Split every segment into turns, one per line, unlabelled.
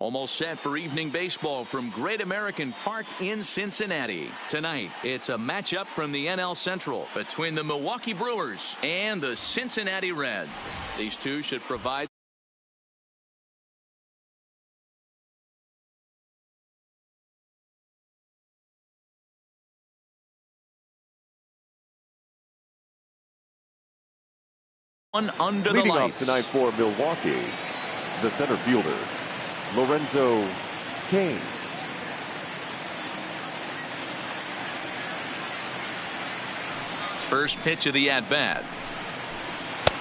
Almost set for evening baseball from Great American Park in Cincinnati. Tonight, it's a matchup from the NL Central between the Milwaukee Brewers and the Cincinnati Reds. These two should provide one under the lights.
Leading off tonight for Milwaukee, the center fielder, Lorenzo Cain.
First pitch of the at-bat.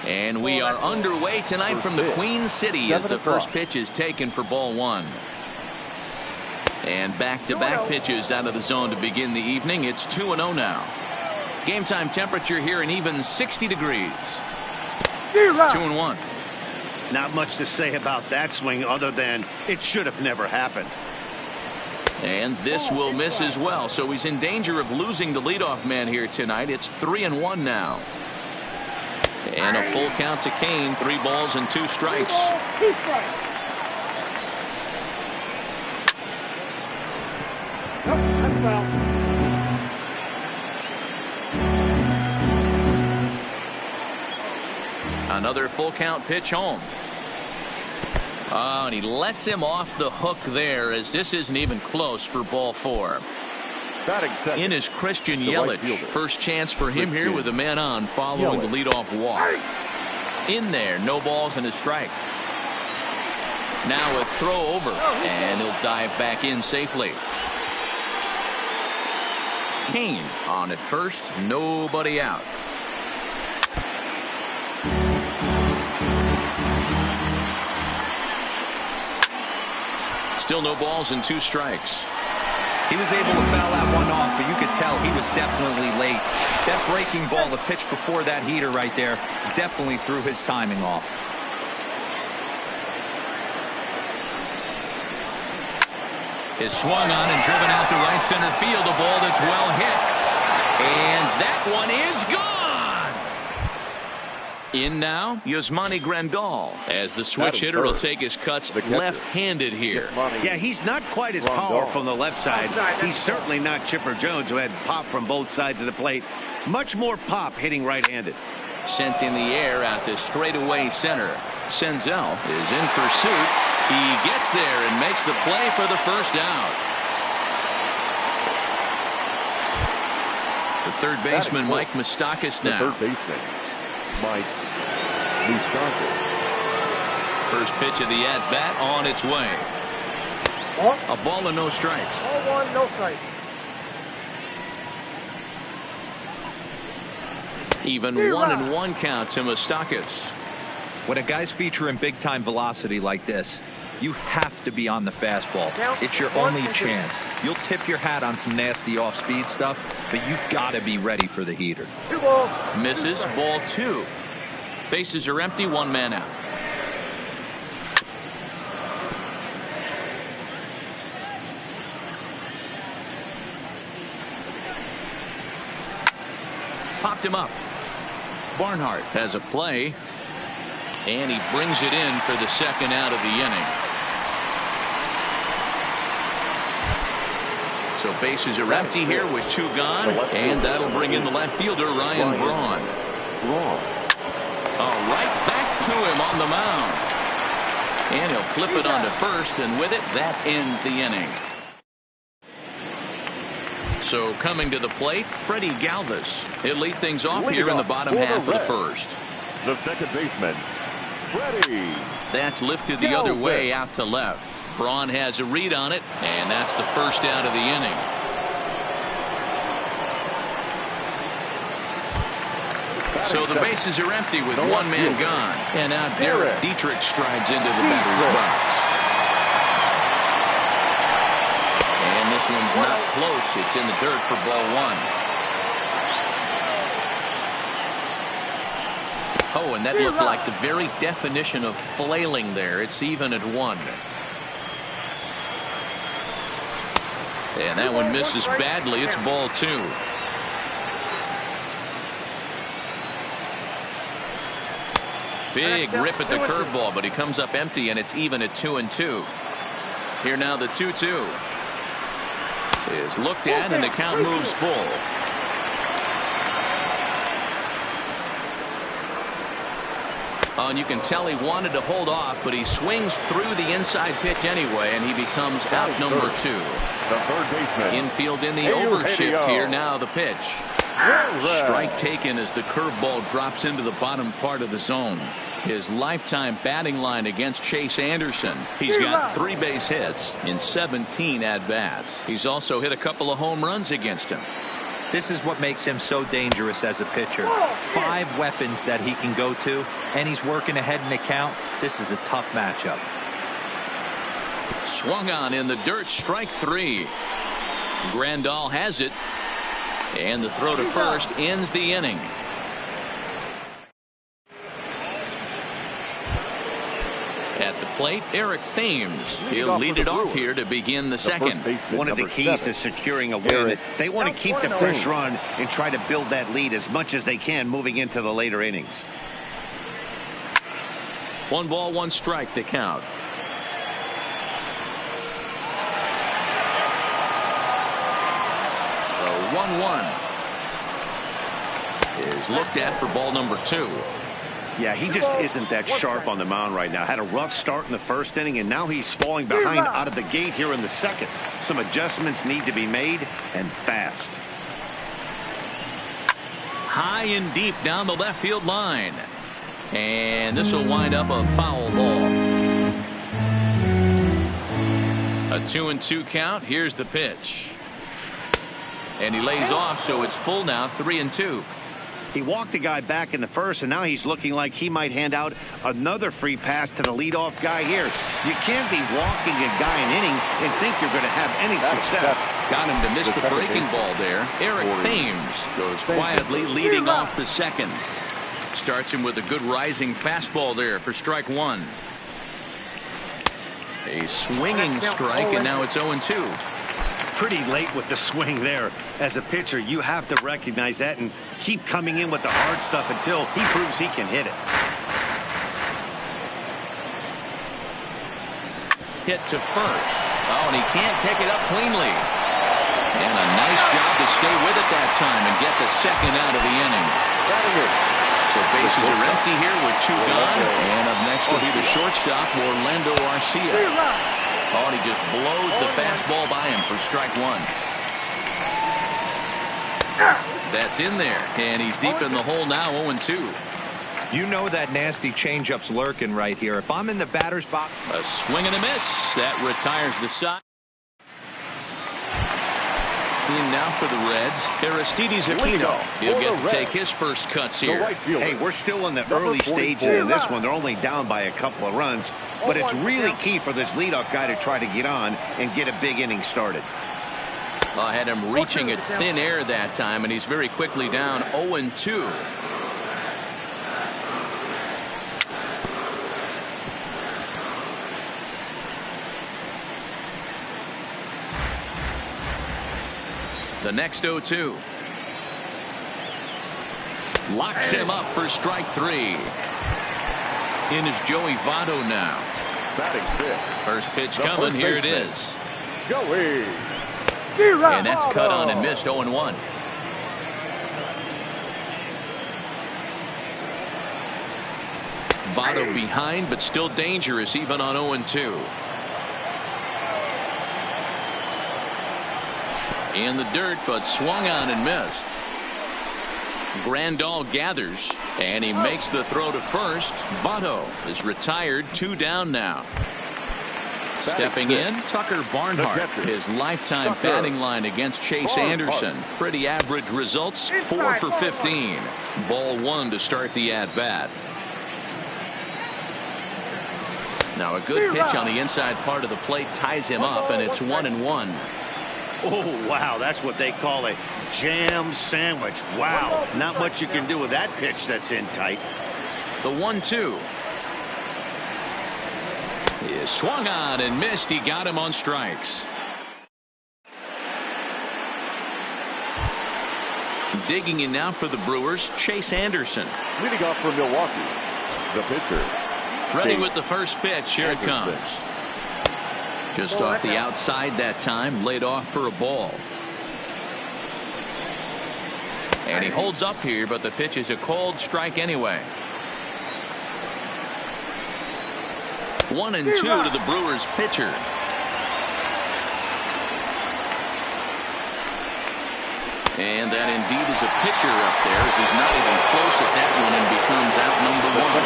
And we are underway tonight from the Queen City as the first pitch is taken for ball one. And back-to-back pitches out of the zone to begin the evening. It's 2-0 now. Game time temperature here an even 60 degrees. 2-1.
Not much to say about that swing other than it should have never happened.
And this will miss as well, so he's in danger of losing the leadoff man here tonight. It's 3-1 now. And a full count to Cain. 3 balls and 2 strikes. Another full count pitch home. Oh, and he lets him off the hook there as this isn't even close for ball 4. In is Christian Yelich. First chance for him here with a man on following the leadoff walk. In there, no balls and a strike. Now a throw over, and he'll dive back in safely. Cain on at first, nobody out. Still no balls and 2 strikes.
He was able to foul that one off, but you could tell he was definitely late. That breaking ball, the pitch before that heater right there, definitely threw his timing off.
Is swung on and driven out to right center field. A ball that's well hit. And that one is gone. In now, Yasmani Grandal, as the switch hitter will take his cuts left-handed here.
Yeah, he's not quite as powerful on the left side. He's certainly not Chipper Jones, who had pop from both sides of the plate. Much more pop hitting right-handed.
Sent in the air out to straightaway center. Senzel is in pursuit. He gets there and makes the play for the first out. The third baseman, Mike Moustakas now.
The third baseman, Mike Moustakas.
First pitch of the at-bat on its way. A ball and no strikes.
Ball 1, no strikes.
Even 1-1 count to Moustakas.
When a guy's featuring big-time velocity like this, you have to be on the fastball. It's your only chance. You'll tip your hat on some nasty off-speed stuff, but you've got to be ready for the heater.
2 balls.
Misses, ball 2. Bases are empty, 1 man out. Popped him up. Barnhart has a play, and he brings it in for the second out of the inning. So bases are empty here with 2 gone, and that'll bring in the left fielder, Ryan Braun. Right back to him on the mound. And he'll flip it onto first, and with it, that ends the inning. So coming to the plate, Freddie Galvis. He'll lead things off here in the bottom half of the first.
The second baseman, Freddie.
That's lifted the other way out to left. Braun has a read on it, and that's the first out of the inning. So the bases are empty with 1 man gone. And now Derek Dietrich strides into the batter's box. And this one's not close. It's in the dirt for ball 1. Oh, and that looked like the very definition of flailing there. It's even at 1. And that one misses badly. It's ball 2. Big rip at the curveball, but he comes up empty, and it's even at 2-2. Here now the 2-2 is looked at, and the count moves full. Oh, and you can tell he wanted to hold off, but he swings through the inside pitch anyway, and he becomes out number 2.
The third baseman.
Infield in the overshift here. Now the pitch. Strike taken as the curveball drops into the bottom part of the zone. His lifetime batting line against Chase Anderson. He's got 3 base hits in 17 at-bats. He's also hit a couple of home runs against him.
This is what makes him so dangerous as a pitcher. 5 weapons that he can go to, and he's working ahead in the count. This is a tough matchup.
Swung on in the dirt, strike 3. Grandal has it, and the throw to first ends the inning. At the plate, Eric Thames. He'll lead it off here to begin the second.
One of the keys to securing a win. They want to keep the pressure on and try to build that lead as much as they can moving into the later innings.
1 ball, 1 strike to count. The 1-1 is looked at for ball number 2.
Yeah, he just isn't that sharp on the mound right now. Had a rough start in the first inning, and now he's falling behind out of the gate here in the second. Some adjustments need to be made, and fast.
High and deep down the left field line. And this will wind up a foul ball. A 2-2 count. Here's the pitch. And he lays off, so it's full now, 3-2.
He walked the guy back in the first, and now he's looking like he might hand out another free pass to the leadoff guy here. You can't be walking a guy an inning and think you're going to have any success.
Got him to miss the breaking ball there. Eric Thames goes quietly leading off the second. Starts him with a good rising fastball there for strike 1. A swinging strike, and now it's 0-2.
Pretty late with the swing there. As a pitcher, you have to recognize that and keep coming in with the hard stuff until he proves he can hit it.
Hit to first. Oh, and he can't pick it up cleanly. And a nice job to stay with it that time and get the second out of the inning. So bases are empty here with 2 gone. And up next will be the shortstop, Orlando Arcia. Oh, and he just blows the fastball by him for strike 1. That's in there, and he's deep in the hole now, 0-2.
You know that nasty changeup's lurking right here. If I'm in the batter's box.
A swing and a miss. That retires the side. In now for the Reds, Aristides Aquino. He'll get to take his first cuts here.
Hey, we're still in the early stages in this one. They're only down by a couple of runs, but it's really key for this leadoff guy to try to get on and get a big inning started.
I had him reaching at thin air that time, and he's very quickly down 0-2. The next 0-2. Locks him up for strike 3. In is Joey Votto now.
Batting fifth.
First pitch coming. Here it is.
Joey.
And that's cut on and missed. 0-1. Votto behind, but still dangerous even on 0-2. In the dirt, but swung on and missed. Grandal gathers, and he makes the throw to first. Votto is retired, 2 down now. Stepping in, Tucker Barnhart. His lifetime batting line against Chase Anderson. Pretty average results, 4 for 15. Ball 1 to start the at-bat. Now a good pitch on the inside part of the plate ties him up, and it's 1-1.
Oh, wow, that's what they call a jam sandwich. Wow, not much you can do with that pitch that's in tight.
The 1-2 is swung on and missed. He got him on strikes. Digging in now for the Brewers, Chase Anderson.
Leading off for Milwaukee, the pitcher.
Ready with the first pitch. Here it comes. Just off the outside that time, laid off for a ball. And he holds up here, but the pitch is a called strike anyway. 1-2 to the Brewers pitcher. And that indeed is a pitcher up there, as he's not even close at that one and becomes out number 1.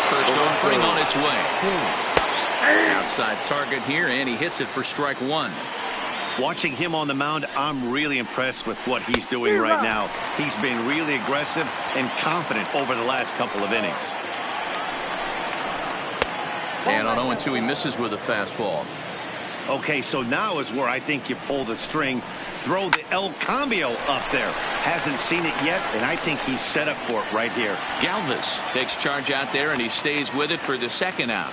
First offering on its way. Outside target here, and he hits it for strike 1.
Watching him on the mound, I'm really impressed with what he's doing right now. He's been really aggressive and confident over the last couple of innings.
And on 0-2, he misses with a fastball.
Okay, so now is where I think you pull the string. Throw the El Cambio up there. Hasn't seen it yet, and I think he's set up for it right here.
Galvis takes charge out there, and he stays with it for the second out.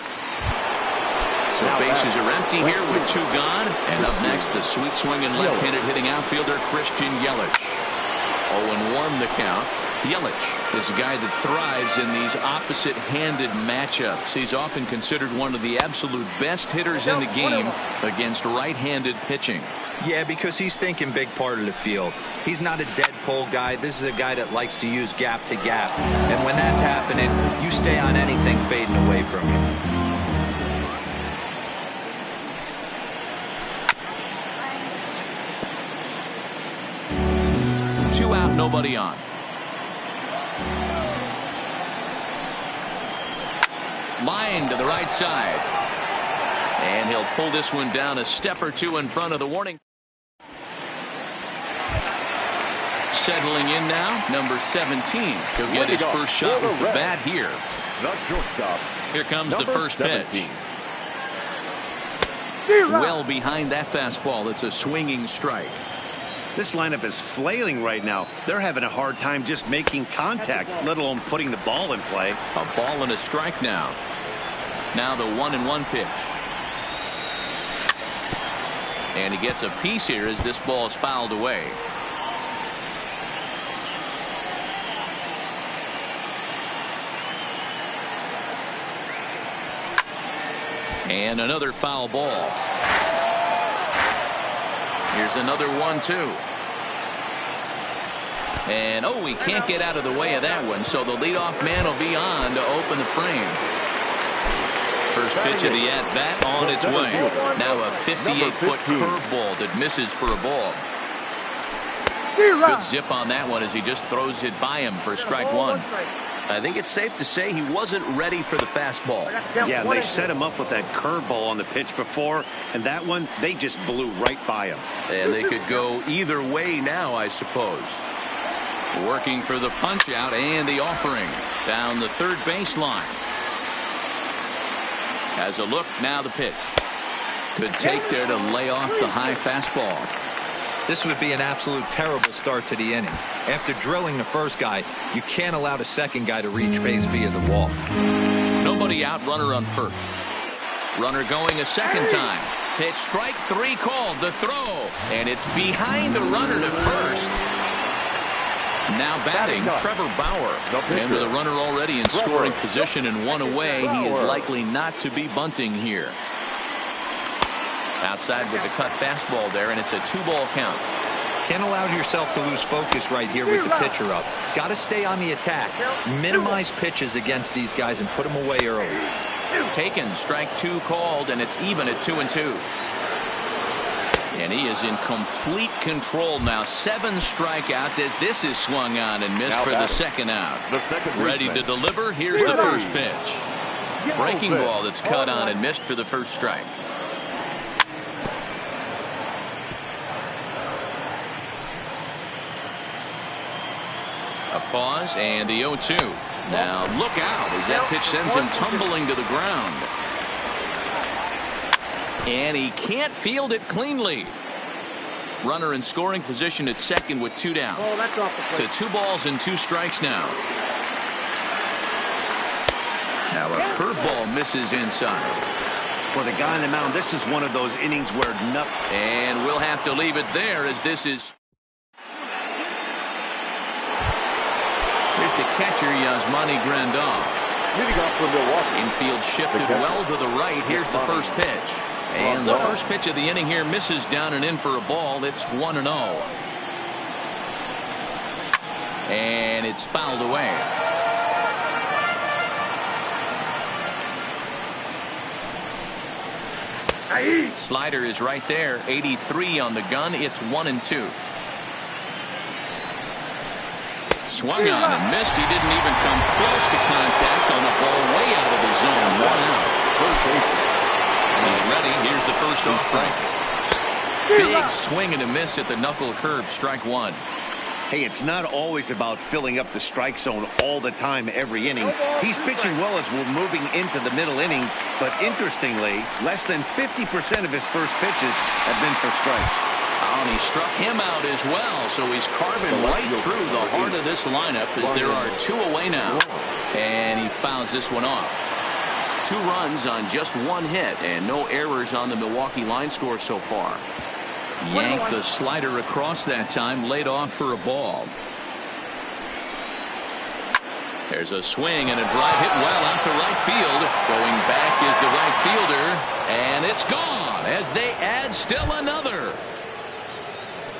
So bases are empty here with 2 gone. And up next, the sweet swinging left-handed hitting outfielder Christian Yelich. 0-1 the count. Yelich is a guy that thrives in these opposite-handed matchups. He's often considered one of the absolute best hitters in the game against right-handed pitching.
Yeah, because he's thinking big part of the field. He's not a dead pull guy. This is a guy that likes to use gap to gap. And when that's happening, you stay on anything fading away from you.
Two out, nobody on. Line to the right side. And he'll pull this one down a step or 2 in front of the warning. Settling in now, number 17. He'll get his first shot with the bat here.
The shortstop.
Here comes the first pitch. Well behind that fastball. It's a swinging strike.
This lineup is flailing right now. They're having a hard time just making contact, let alone putting the ball in play.
A ball and a strike now. Now the 1-1 pitch. And he gets a piece here as this ball is fouled away. And another foul ball. Here's another 1-2. And oh, he can't get out of the way of that one, so the leadoff man will be on to open the frame. First pitch of the at-bat on its way. Now a 58-foot curveball that misses for a ball. Good zip on that one as he just throws it by him for strike 1.
I think it's safe to say he wasn't ready for the fastball.
Yeah, they set him up with that curveball on the pitch before, and that one, they just blew right by him.
And they could go either way now, I suppose. Working for the punch out and the offering down the third baseline. As a look, now the pitch. Good take there to lay off the high fastball.
This would be an absolute terrible start to the inning. After drilling the first guy, you can't allow the second guy to reach base via the walk.
Nobody out, runner on first. Runner going a second time. Pitch strike 3 called, the throw. And it's behind the runner to first. Now batting, Trevor Bauer. And with a runner already in scoring position and 1 away, he is likely not to be bunting here. Outside with the cut fastball there, and it's a 2-ball count.
Can't allow yourself to lose focus right here with the pitcher up. Got to stay on the attack. Minimize pitches against these guys and put them away early.
Taken, strike 2 called, and it's even at 2-2. And he is in complete control now. 7 strikeouts as this is swung on and missed for the second out. Ready to deliver. Here's the first pitch. Breaking ball that's cut on and missed for the first strike. A pause and the 0-2. Now look out as that pitch sends him tumbling to the ground. And he can't field it cleanly. Runner in scoring position at second with 2 down. To 2 balls and 2 strikes now. Now a curveball misses inside.
For the guy on the mound, this is one of those innings where nothing.
And we'll have to leave it there as this is. Here's the catcher, Yasmani Grandal.
Leading off for Milwaukee.
Infield shifted well to the right. Here's the first pitch. And the first pitch of the inning here misses down and in for a ball. It's 1-0. And it's fouled away. Slider is right there. 83 on the gun. It's 1-2. Swung on and missed. He didn't even come close to contact on the ball way out of the zone. 1 out. He's ready. Here's the first off break. Big swing and a miss at the knuckle curve. Strike 1.
Hey, it's not always about filling up the strike zone all the time every inning. He's pitching well as we're moving into the middle innings, but interestingly, less than 50% of his first pitches have been for strikes.
And he struck him out as well, so he's carving right through the heart of this lineup as there are 2 away now. And he fouls this one off. 2 runs on just 1 hit and no errors on the Milwaukee line score so far. Yanked the slider across that time, laid off for a ball. There's a swing and a drive hit well out to right field. Going back is the right fielder, and it's gone as they add still another.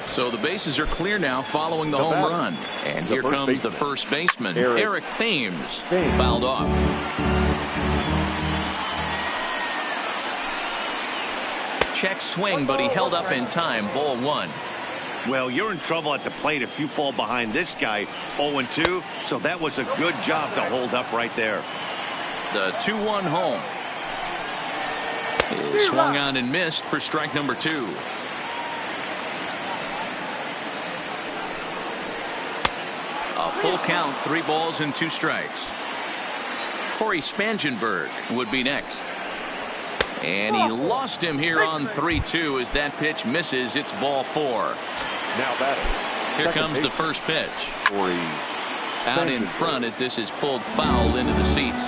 So the bases are clear now following the home run. And here comes the first baseman, Eric Thames, fouled off. Check swing, but he held up in time. Ball 1.
Well, you're in trouble at the plate if you fall behind this guy. 0-2, so that was a good job to hold up right there.
The 2-1 home is swung on and missed for strike number 2. A full count, 3 balls and 2 strikes. Corey Spangenberg would be next. And he lost him here on 3-2 as that pitch misses. It's ball 4.
Now batting.
Here comes the first pitch. Out in front as this is pulled foul into the seats.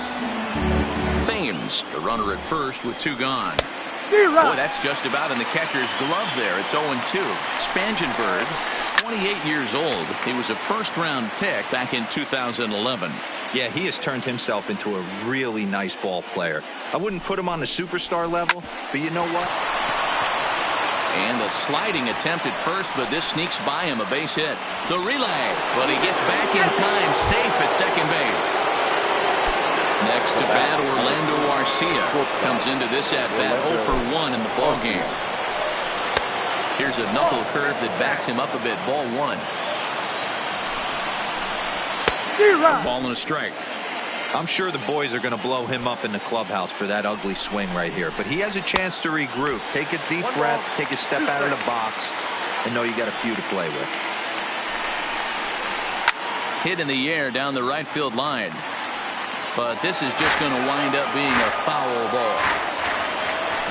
Thames, the runner at first with 2 gone. Boy, that's just about in the catcher's glove there. It's 0-2. Spangenberg, 28 years old. He was a first-round pick back in 2011.
Yeah, he has turned himself into a really nice ball player. I wouldn't put him on the superstar level, but you know what?
And a sliding attempt at first, but this sneaks by him, a base hit. The relay, but he gets back in time, safe at second base. Next to bat, Orlando Arcia comes into this at-bat 0 for 1 in the ballgame. Here's a knuckle curve that backs him up a bit. Ball 1. Ball and a strike.
I'm sure the boys are going to blow him up in the clubhouse for that ugly swing right here. But he has a chance to regroup. Take a deep breath, take a step out of the box, and know you got a few to play with.
Hit in the air down the right field line. But this is just going to wind up being a foul ball.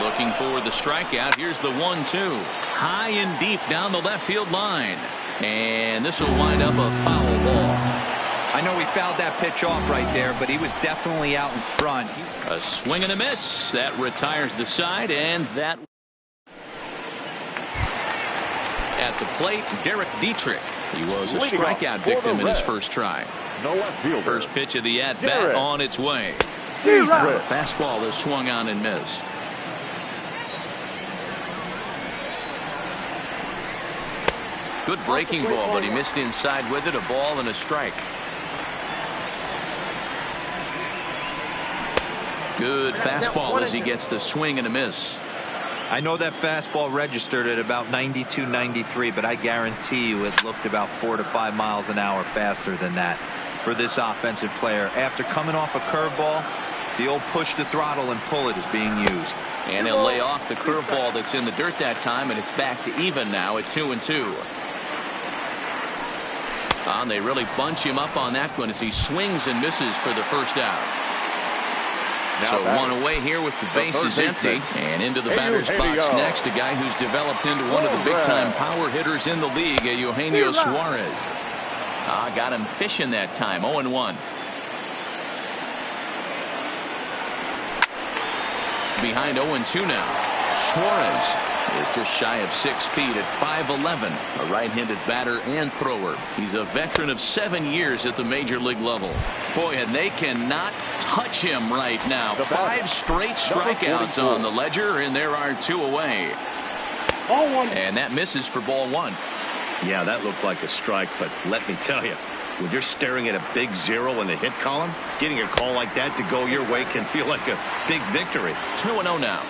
Looking for the strikeout. Here's the 1-2. High and deep down the left field line. And this will wind up a foul ball.
I know he fouled that pitch off right there, but he was definitely out in front.
A swing and a miss. That retires the side, and that at the plate, Derek Dietrich. He was a strikeout victim in his first try. First pitch of the at-bat on its way. A fastball is swung on and missed. Good breaking ball, but he missed inside with it. A ball and a strike. Good fastball as he gets the swing and a miss.
I know that fastball registered at about 92, 93, but I guarantee you it looked about 4 to 5 miles an hour faster than that for this offensive player. After coming off a curveball, the old push the throttle and pull it is being used.
And he'll lay off the curveball that's in the dirt that time, and it's back to even now at 2-2. And they really bunch him up on that one as he swings and misses for the first out. So 1 away here with the bases empty, and into the batter's box next, a guy who's developed into one of the big-time power hitters in the league, Eugenio Suarez. Got him fishing that time. 0-1. Behind 0-2 now. Suarez is just shy of 6 feet at 5'11", a right-handed batter and thrower. He's a veteran of 7 years at the major league level. Boy, and they cannot touch him right now. 5 straight strikeouts on the ledger, and there are 2 away.
Ball 1.
And that misses for ball 1.
Yeah, that looked like a strike, but let me tell you, when you're staring at a big 0 in the hit column, getting a call like that to go your way can feel like a big victory.
2-0 now.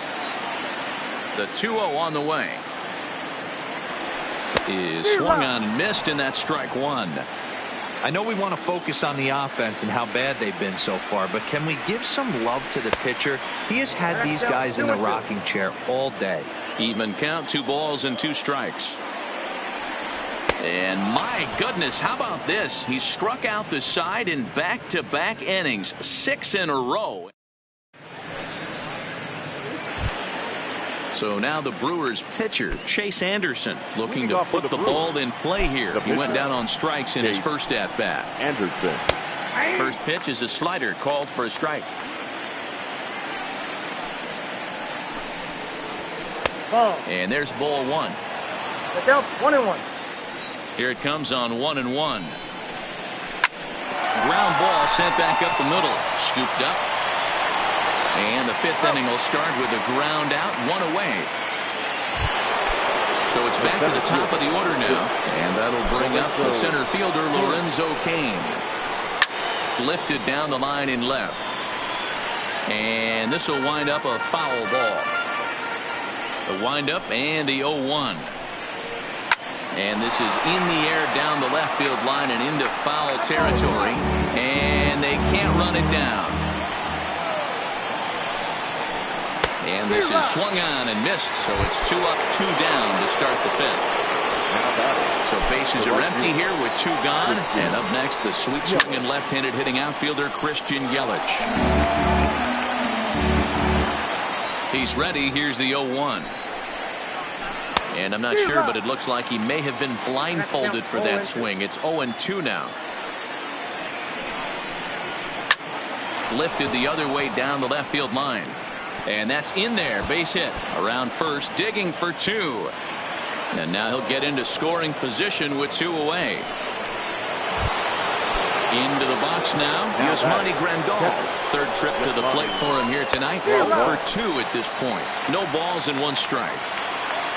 The 2-0 on the way. Is swung on and missed, and that's strike 1.
I know we want to focus on the offense and how bad they've been so far, but can we give some love to the pitcher? He has had these guys in the rocking chair all day.
Even count, 2 balls and 2 strikes. And my goodness, how about this? He struck out the side in back-to-back innings, 6 in a row. So now the Brewers pitcher, Chase Anderson, looking to put the ball in play here. He went down on strikes in his first at-bat.
Anderson.
First pitch is a slider called for a strike.
Ball.
And there's ball 1.
Get down 1-1.
Here it comes on 1-1. Ground ball sent back up the middle. Scooped up. And the 5th inning will start with a ground out, 1 away. So it's back to the top of the order now. And that'll bring up the center fielder, Lorenzo Cain. Lifted down the line in left. And this will wind up a foul ball. The windup and the 0-1. And this is in the air down the left field line and into foul territory. And they can't run it down. And this is swung on and missed. So it's 2 up, 2 down to start the 5th. So bases are empty here with 2 gone. And up next, the sweet swinging left-handed hitting outfielder Christian Yelich. He's ready. Here's the 0-1. And I'm not sure, but it looks like he may have been blindfolded for that swing. It's 0-2 now. Lifted the other way down the left field line. And that's in there. Base hit. Around first, digging for 2. And now he'll get into scoring position with 2 away. Into the box now. Yasmani Grandal. 3rd trip to the plate for him here tonight. 0 for 2 at this point. No balls and 1 strike.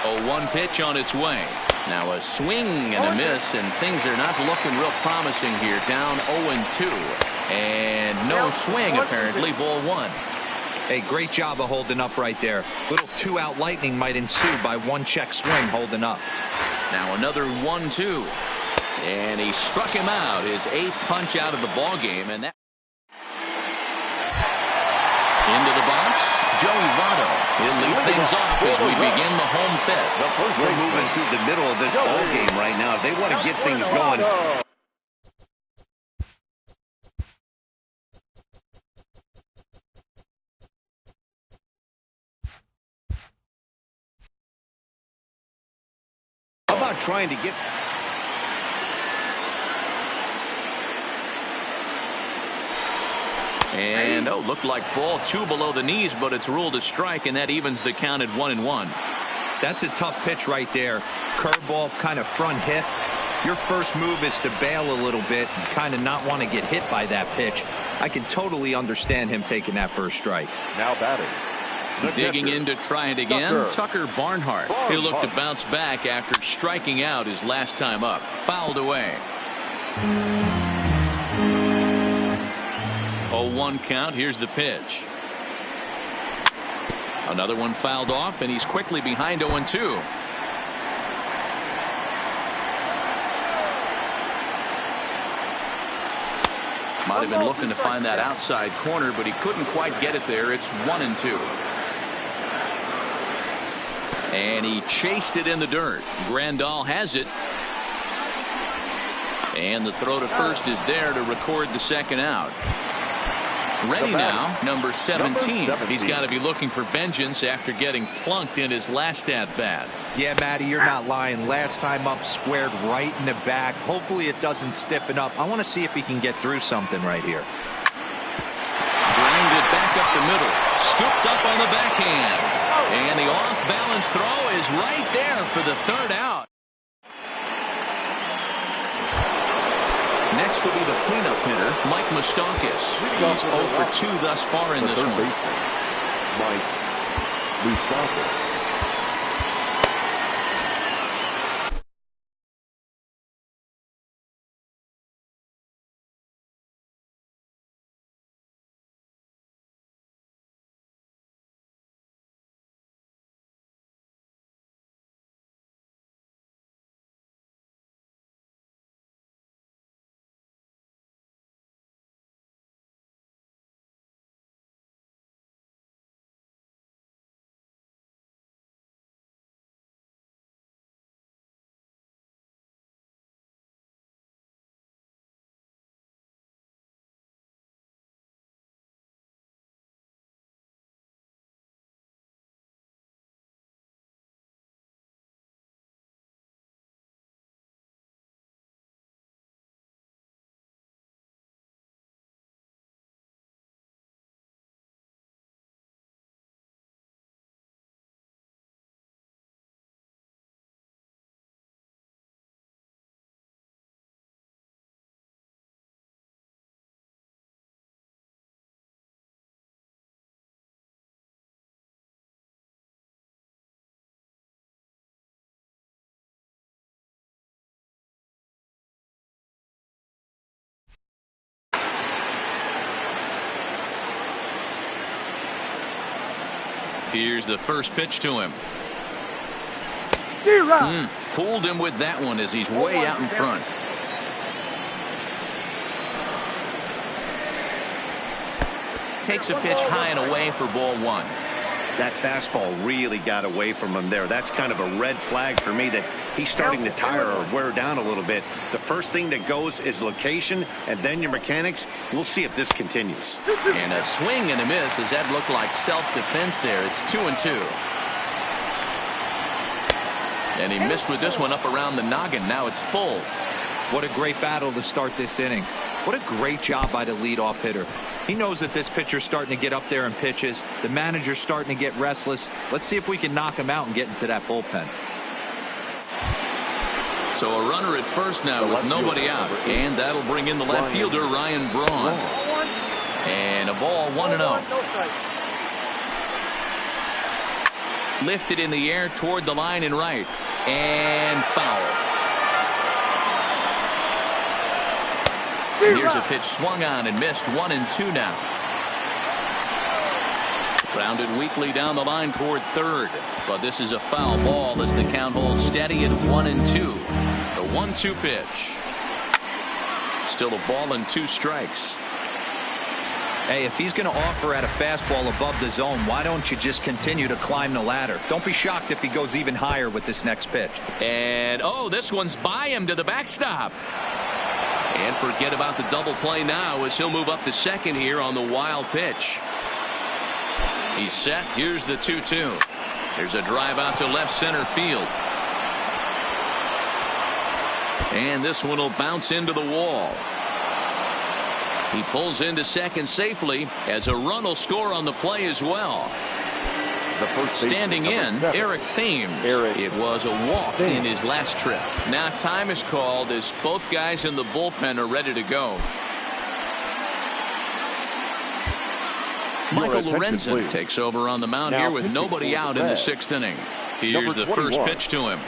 0-1 pitch on its way. Now a swing and a miss, and things are not looking real promising here. Down 0-2. And no swing apparently. Ball 1.
Hey, great job of holding up right there. Little 2-out lightning might ensue by 1 check swing holding up.
Now another 1-2. And he struck him out. His 8th punch out of the ball game, and that into the box. Joey Votto. He'll lead things off as we begin the home 5th.
We're moving through the middle of this ball game right now. If they want to get things going. How about trying to get...
And looked like ball 2 below the knees, but it's ruled a strike, and that evens the count at 1-1.
That's a tough pitch right there. Curveball, kind of front hit. Your first move is to bail a little bit and kind of not want to get hit by that pitch. I can totally understand him taking that first strike.
Now batting.
Digging in to try it again, Tucker Barnhart. He'll look to bounce back after striking out his last time up. Fouled away. 0-1 count. Here's the pitch. Another one fouled off, and he's quickly behind 0-2. Might have been looking to find that outside corner, but he couldn't quite get it there. It's 1-2. And he chased it in the dirt. Grandal has it. And the throw to first is there to record the second out. Ready now, number 17. He's got to be looking for vengeance after getting plunked in his last at-bat.
Yeah, Matty, you're not lying. Last time up, squared right in the back. Hopefully it doesn't stiffen up. I want to see if he can get through something right here.
Grounded back up the middle. Scooped up on the backhand. And the off-balance throw is right there for the third out. Next will be the cleanup hitter, Mike Moustakas. He's 0 for 2 thus far in this one.
Mike Moustakas.
Here's the first pitch to him. Fooled him with that one as he's way out in front. Takes a pitch high and away for ball 1.
That fastball really got away from him there. That's kind of a red flag for me that he's starting to tire or wear down a little bit. The first thing that goes is location and then your mechanics. We'll see if this continues.
And a swing and a miss as that looked like self-defense there. It's 2-2. And he missed with this one up around the noggin. Now it's full.
What a great battle to start this inning. What a great job by the leadoff hitter. He knows that this pitcher's starting to get up there in pitches. The manager's starting to get restless. Let's see if we can knock him out and get into that bullpen.
So a runner at first now with nobody out. And that'll bring in the left fielder, Ryan Braun. And a ball 1-0. Lifted in the air toward the line and right. And foul. Here's a pitch swung on and missed. 1-2 now. Grounded weakly down the line toward third. But this is a foul ball as the count holds steady at 1-2. The 1-2 pitch. Still a ball and 2 strikes.
Hey, if he's going to offer at a fastball above the zone, why don't you just continue to climb the ladder? Don't be shocked if he goes even higher with this next pitch.
And, oh, this one's by him to the backstop. And forget about the double play now as he'll move up to second here on the wild pitch. He's set. Here's the 2-2. There's a drive out to left center field. And this one will bounce into the wall. He pulls into second safely as a run will score on the play as well. Standing in, Eric Thames. It was a walk in his last trip. Now time is called as both guys in the bullpen are ready to go. Michael Lorenzen takes over on the mound here with nobody out in the 6th inning. Here's the first pitch to him.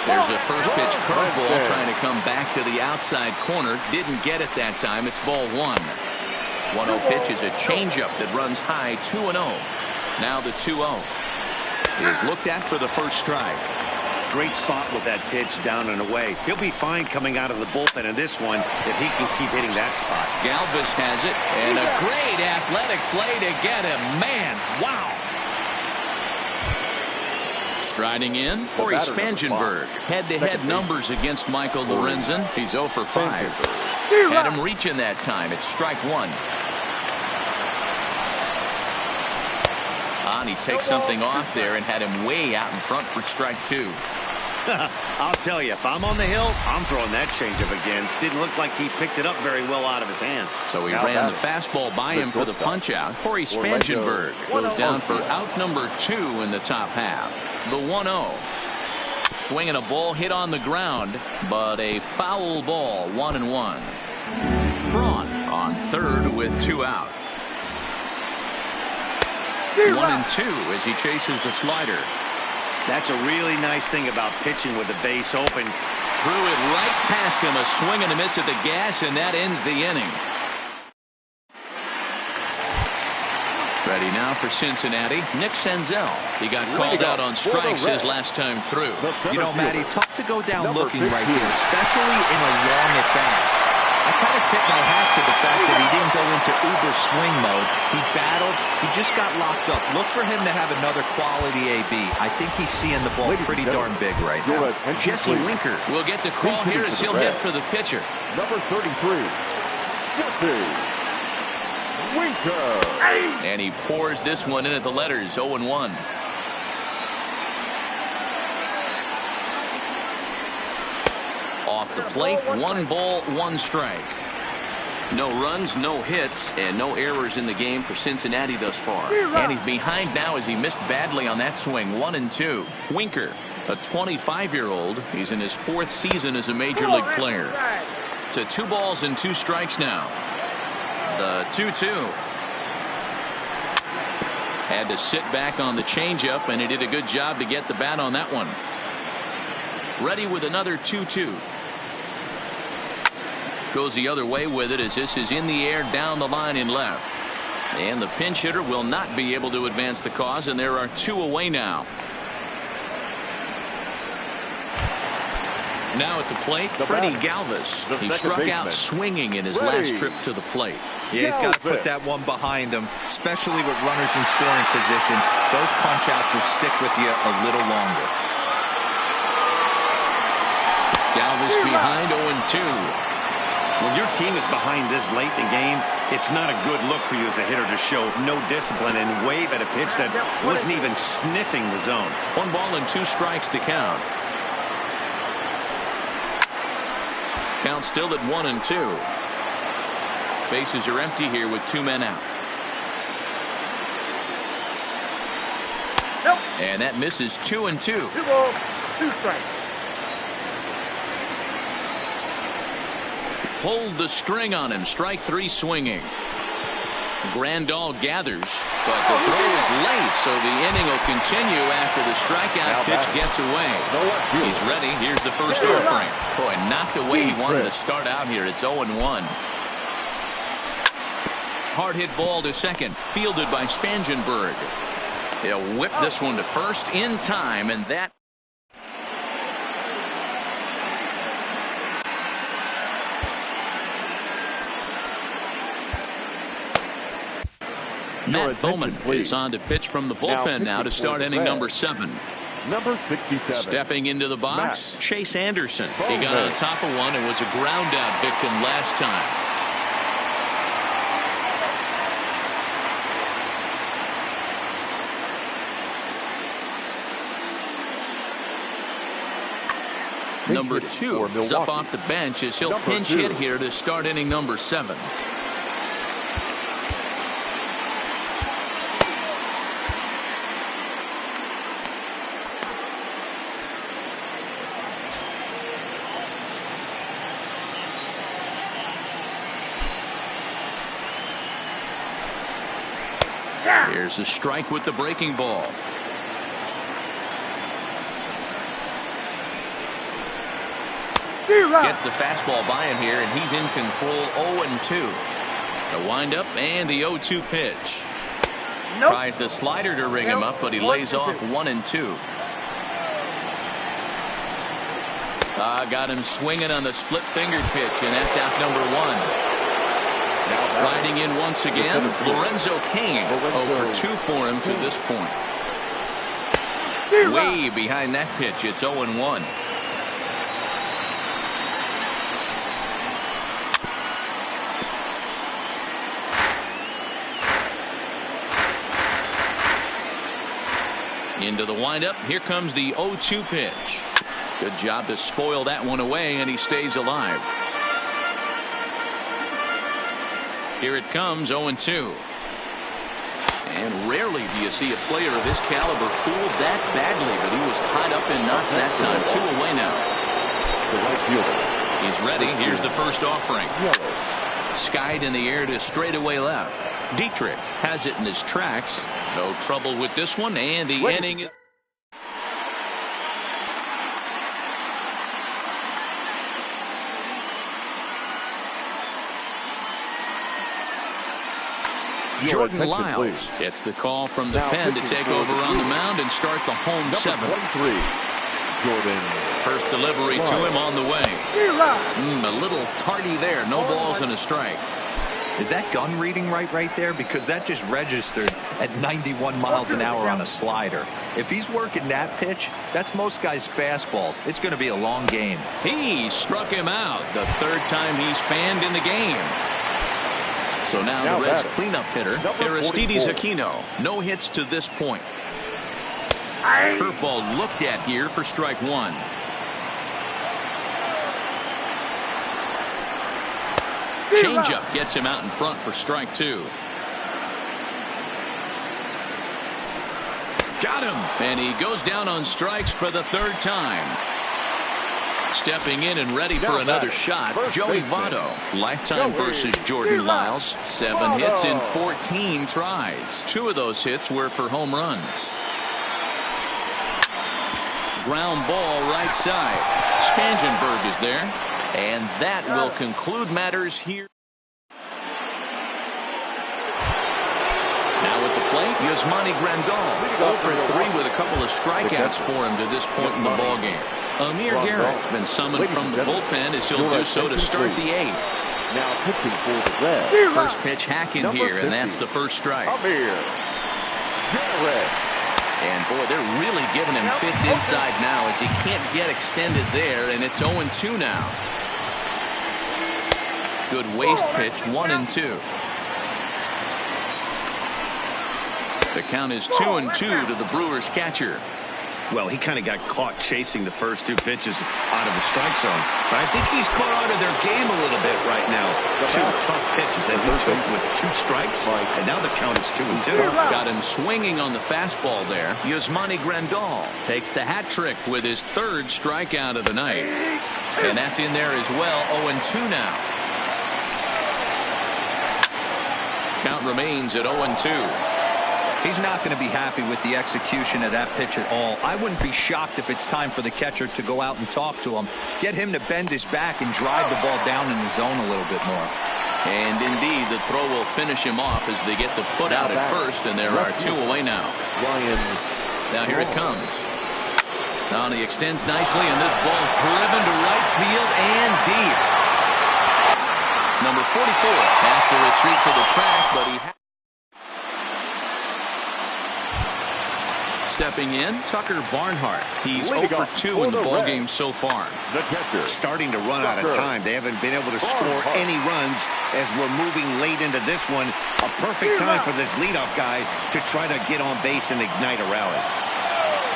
There's a first pitch curveball trying to come back to the outside corner. Didn't get it that time. It's ball 1. 1-0 pitch is a changeup that runs high. 2-0. Now the 2-0 is looked at for the first strike.
Great spot with that pitch down and away. He'll be fine coming out of the bullpen in this one if he can keep hitting that spot.
Galvis has it, and a great athletic play to get him. Man, wow. Striding in, Corey Spangenberg. Head-to-head numbers against Michael Lorenzen. He's 0 for 5. Had him reaching that time. It's strike 1. And he takes something off there and had him way out in front for strike 2.
I'll tell you, if I'm on the hill, I'm throwing that changeup again. Didn't look like he picked it up very well out of his hand.
So he ran the fastball by him for the punch-out. Corey Spangenberg goes down for out number 2 in the top half. The 1-0. Swinging a ball hit on the ground, but a foul ball, 1-1. Braun on third with 2 out. 1-2 as he chases the slider.
That's a really nice thing about pitching with the base open.
Threw it right past him, a swing and a miss at the gas, and that ends the inning. Ready now for Cincinnati, Nick Senzel. He got called out on strikes his last time through.
You know, Matty, tough to go down looking right here, especially in a long at-bat. I kind of tip my hat to the fact that he didn't go into uber swing mode. He battled. He just got locked up. Look for him to have another quality AB. I think he's seeing the ball pretty darn big right now.
Jesse Winker will get the call here as he'll hit for the pitcher.
Number 33, Jesse Winker.
And he pours this one in at the letters, 0-1. Off the plate, 1 ball, 1 strike. No runs, no hits, and no errors in the game for Cincinnati thus far. And he's behind now as he missed badly on that swing. 1-2. Winker, a 25-year-old. He's in his 4th season as a major league player. To 2 balls and 2 strikes now. The 2-2. Had to sit back on the changeup, and he did a good job to get the bat on that one. Ready with another 2-2. Goes the other way with it as this is in the air down the line in left. And the pinch hitter will not be able to advance the cause, and there are 2 away now. Now at the plate, Freddie Galvis. He struck out swinging in his last trip to the plate.
Yeah, he's got to put that one behind him, especially with runners in scoring position. Those punch-outs will stick with you a little longer.
Galvis behind 0-2.
When your team is behind this late in the game, it's not a good look for you as a hitter to show no discipline and wave at a pitch that wasn't even sniffing the zone.
1 ball and 2 strikes to count. Count still at 1-2. Bases are empty here with 2 men out. And that misses 2-2.
2 balls, 2 strikes.
Pulled the string on him. Strike 3 swinging. Grandal gathers, but the throw is late, so the inning will continue after the strikeout pitch gets away. He's ready. Here's the first offering. Boy, not the way he wanted to start out here. It's 0-1. Hard hit ball to second, fielded by Spangenberg. He'll whip this one to first in time, and that. Matt Bowman is on to pitch from the bullpen now to start inning number 7.
Number 67.
Stepping into the box, Chase Anderson. He got on top of one and was a ground out victim last time. Number 2 is up off the bench as he'll pinch hit here to start inning number 7. Here's a strike with the breaking ball. Gets the fastball by him here, and he's in control. 0-2. The windup and the 0-2 pitch. Tries the slider to ring him up, but he lays off 1-2. Got him swinging on the split fingered pitch, and that's out number 1. Riding in once again, Lorenzo Cain. 0-2 for him to this point. Way behind that pitch. It's 0-1. Into the windup. Here comes the 0-2 pitch. Good job to spoil that one away, and he stays alive. Here it comes, 0-2. And rarely do you see a player of his caliber fooled that badly, but he was tied up and knocked that time. 2 away now.
The right fielder.
He's ready. Here's the first offering. Skied in the air to straightaway left. Dietrich has it in his tracks. No trouble with this one, and the inning is... Jordan Lyles gets the call from the pen to take over on the mound and start the home 7th.
Jordan.
First delivery to him on the way. A little tardy there. No balls and a strike.
Is that gun reading right there? Because that just registered at 91 miles an hour on a slider. If he's working that pitch, that's most guys' fastballs. It's going to be a long game.
He struck him out the 3rd time he's fanned in the game. So now the Reds' cleanup hitter, Aristides Aquino. No hits to this point. Curveball looked at here for strike 1. Changeup gets him out in front for strike 2. Got him. And he goes down on strikes for the 3rd time. Stepping in and ready for another shot, Joey Votto. Lifetime versus Jordan Lyles. 7 hits in 14 tries. 2 of those hits were for home runs. Ground ball right side. Spangenberg is there. And that will conclude matters here. Now at the plate, Yasmani Grandal. 0 for 3 with a couple of strikeouts for him to this point in the ballgame. Amir Garrett's been summoned from the bullpen as he'll do so to start the 8th.
Now pitching for the Reds.
First pitch hacking here, and that's the first strike.
Amir Garrett.
And boy, they're really giving him fits inside now as he can't get extended there, and it's 0-2 now. Good waste pitch, 1-2. The count is 2-2 to the Brewers catcher.
Well, he kind of got caught chasing the first 2 pitches out of the strike zone. But I think he's caught out of their game a little bit right now. 2 tough pitches that he took with 2 strikes, and now the count is 2-2.
Got him swinging on the fastball there. Yasmani Grandal takes the hat trick with his 3rd strikeout of the night. And that's in there as well, 0-2 now. Count remains at 0-2.
He's not going to be happy with the execution of that pitch at all. I wouldn't be shocked if it's time for the catcher to go out and talk to him. Get him to bend his back and drive the ball down in the zone a little bit more.
And indeed, the throw will finish him off as they get the put out at first, and there are 2 away now. Now here it comes. Now he extends nicely, and this ball driven to right field and deep. Number 44 has to retreat to the track, but he stepping in, Tucker Barnhart. He's 0 for 2 in the ballgame so far.
Starting to run out of time. They haven't been able to score any runs as we're moving late into this one. A perfect time for this leadoff guy to try to get on base and ignite a rally.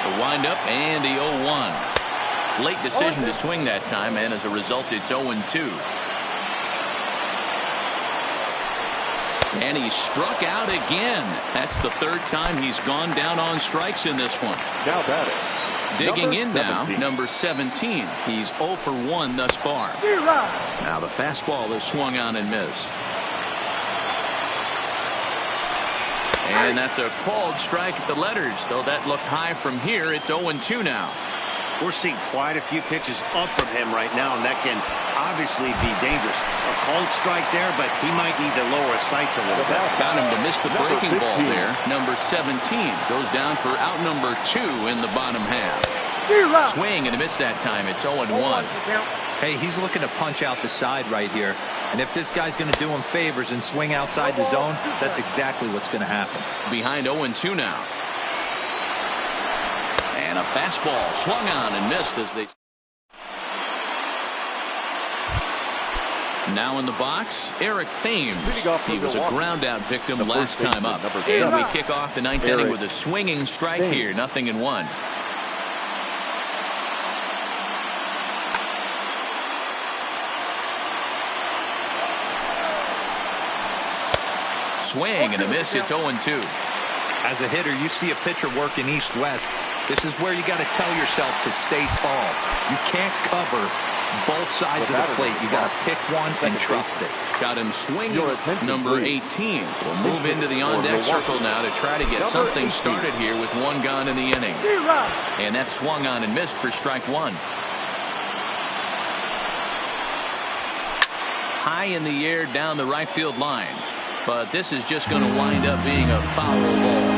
The windup and the 0-1. Late decision to swing that time, and as a result, it's 0-2. And he struck out again. That's the 3rd time he's gone down on strikes in this one.
Now batting.
Digging in now, number 17. He's 0 for 1 thus far. Now the fastball is swung on and missed. And that's a called strike at the letters. Though that looked high from here, it's 0-2 now.
We're seeing quite a few pitches up from him right now, and that can obviously be dangerous. A called strike there, but he might need to lower his sights a little bit.
Got him to miss the breaking ball there. Number 17 goes down for out number 2 in the bottom half. Swing and a miss that time. It's 0-1.
Hey, he's looking to punch out the side right here. And if this guy's going to do him favors and swing outside the zone, that's exactly what's going to happen.
Behind 0-2 now. And a fastball swung on and missed as they... Now in the box, Eric Thames. He was a ground-out victim last time up. And we kick off the 9th inning with a swinging strike here. 0-1. swing and a miss. It's 0-2.
As a hitter, you see a pitcher working east-west. This is where you got to tell yourself to stay tall. You can't cover both sides of the plate. You got to pick one and trust it.
Got him swinging. Number 18 will move into the on-deck circle now to try to get something started here with one gone in the inning. And that swung on and missed for strike one. High in the air down the right field line. But this is just going to wind up being a foul ball.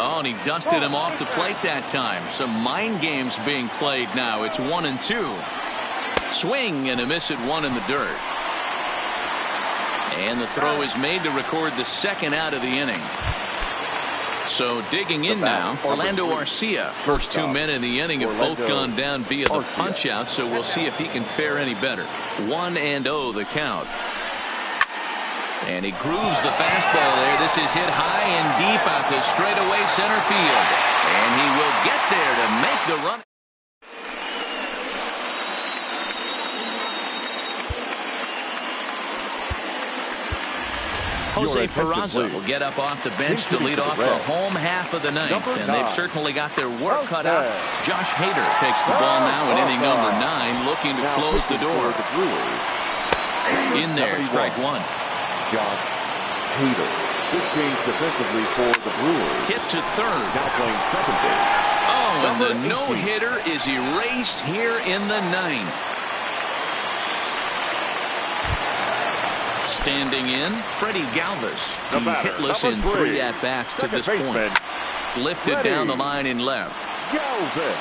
Oh, and he dusted him off the plate that time. Some mind games being played now. It's 1-2. Swing and a miss at one in the dirt. And the throw is made to record the second out of the inning. So digging in now, Orlando Arcia. First 2 men in the inning have both gone down via the punch out, so we'll see if he can fare any better. 1-0 the count. And he grooves the fastball there. This is hit high and deep out to straightaway center field. And he will get there to make the run. Jose Peraza will get up off the bench to lead off the home half of the ninth, and they've certainly got their work cut out. Josh Hader takes the ball now in inning number 9, looking to close the door. In there, strike one.
Josh Hader. This change defensively for the Brewers.
Hit to third.
Now playing second base.
Oh, and the no-hitter is erased here in the 9th. Standing in, Freddie Galvis. He's hitless in 3 at-bats to this point. Lifted down the line in left.
Galvis.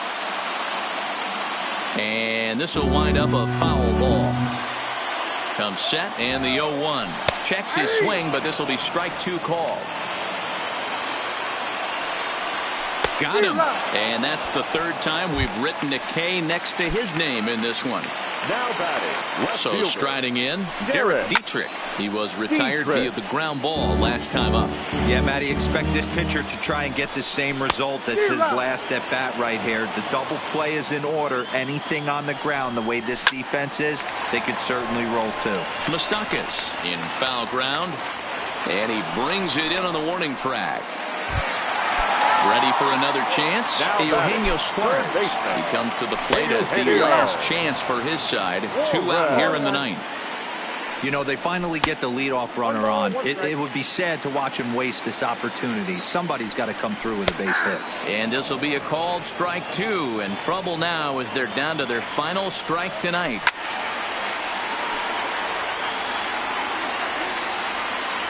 And this will wind up a foul ball. Comes set, and the 0-1. Checks his swing, but this will be strike 2 called. Got him. And that's the 3rd time we've written a K next to his name in this one.
Now batting.
So striding in, Derek Dietrich. He was retired via the ground ball last time up.
Yeah, Matty, expect this pitcher to try and get the same result as his last at bat right here. The double play is in order. Anything on the ground, the way this defense is, they could certainly roll too.
Moustakas in foul ground, and he brings it in on the warning track. Ready for another chance? Eugenio Suarez. He comes to the plate as the last chance for his side. 2 out here in the 9th.
You know, they finally get the leadoff runner on. It would be sad to watch him waste this opportunity. Somebody's got to come through with a base hit.
And this will be a called strike 2. And trouble now as they're down to their final strike tonight.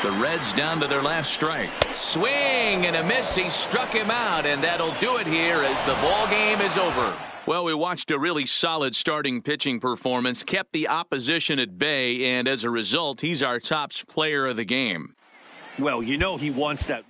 The Reds down to their last strike. Swing and a miss. He struck him out, and that'll do it here as the ball game is over. Well, we watched a really solid starting pitching performance, kept the opposition at bay, and as a result, he's our top player of the game.
Well, you know he wants that.